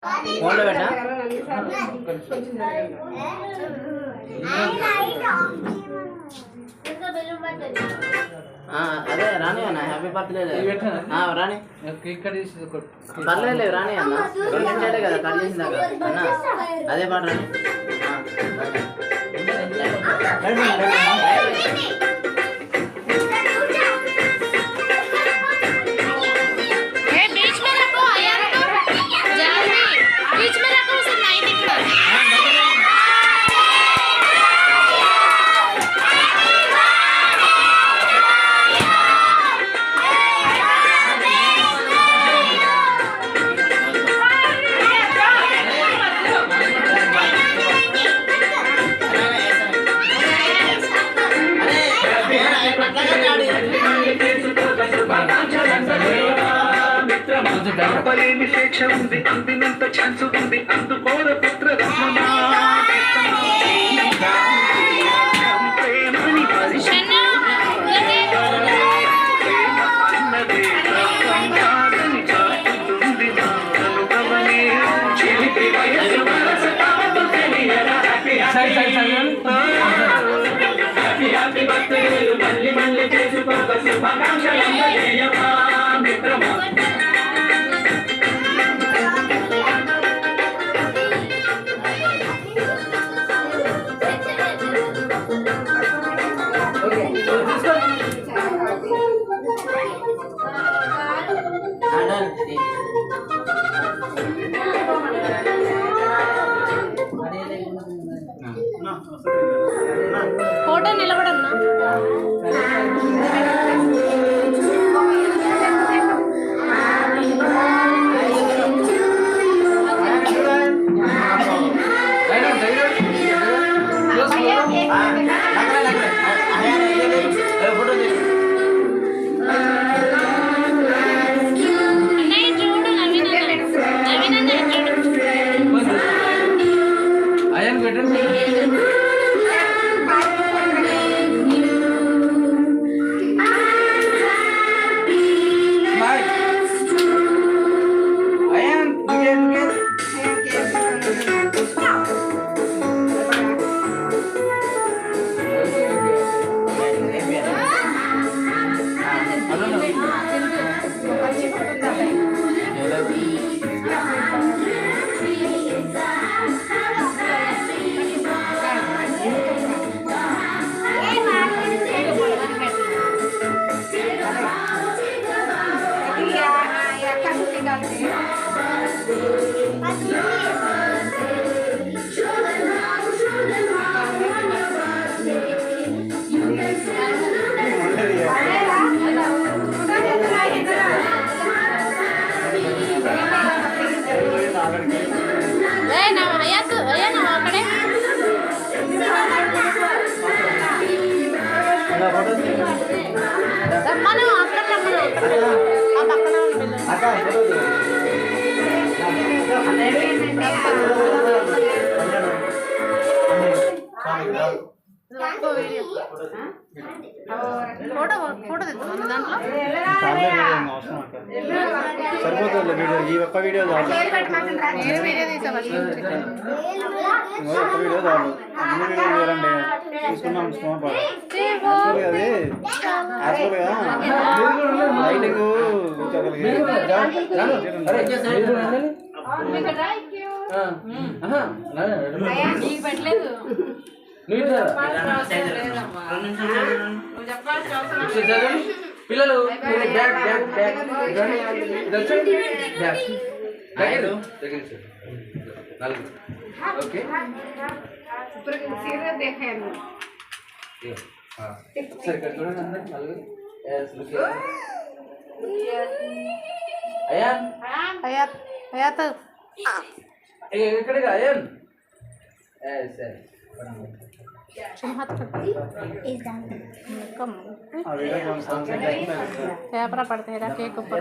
ఫోన్లో పెట్టా అదే రాని అన్న హ్యాపీ బర్త్డే రాని పర్లేదు రాని అన్న 2 నిమిషాలే కదా కట్ చేసిందాక అన్న అదే పాట రాని శిక్ష ఉంది అందినంత ఛాన్స్ ఉంది అందుకోర పుత్ర మళ్ళీ మళ్ళీ చేసుకోక శుభాకాంక్షలు మిత్రమా ఫోటో నిలబడన్నా సరిపోతుంది వీడియో ఈ ఒక్క వీడియో చాలు అన్ని వీడియో చేయాలండి తీసుకున్నాం అది యాక్చువల్గా లైటింగ్ పిల్లలు ఎక్కడికి అయ్యాన్ పేపర్ పడతాయి కేక్ ऊपर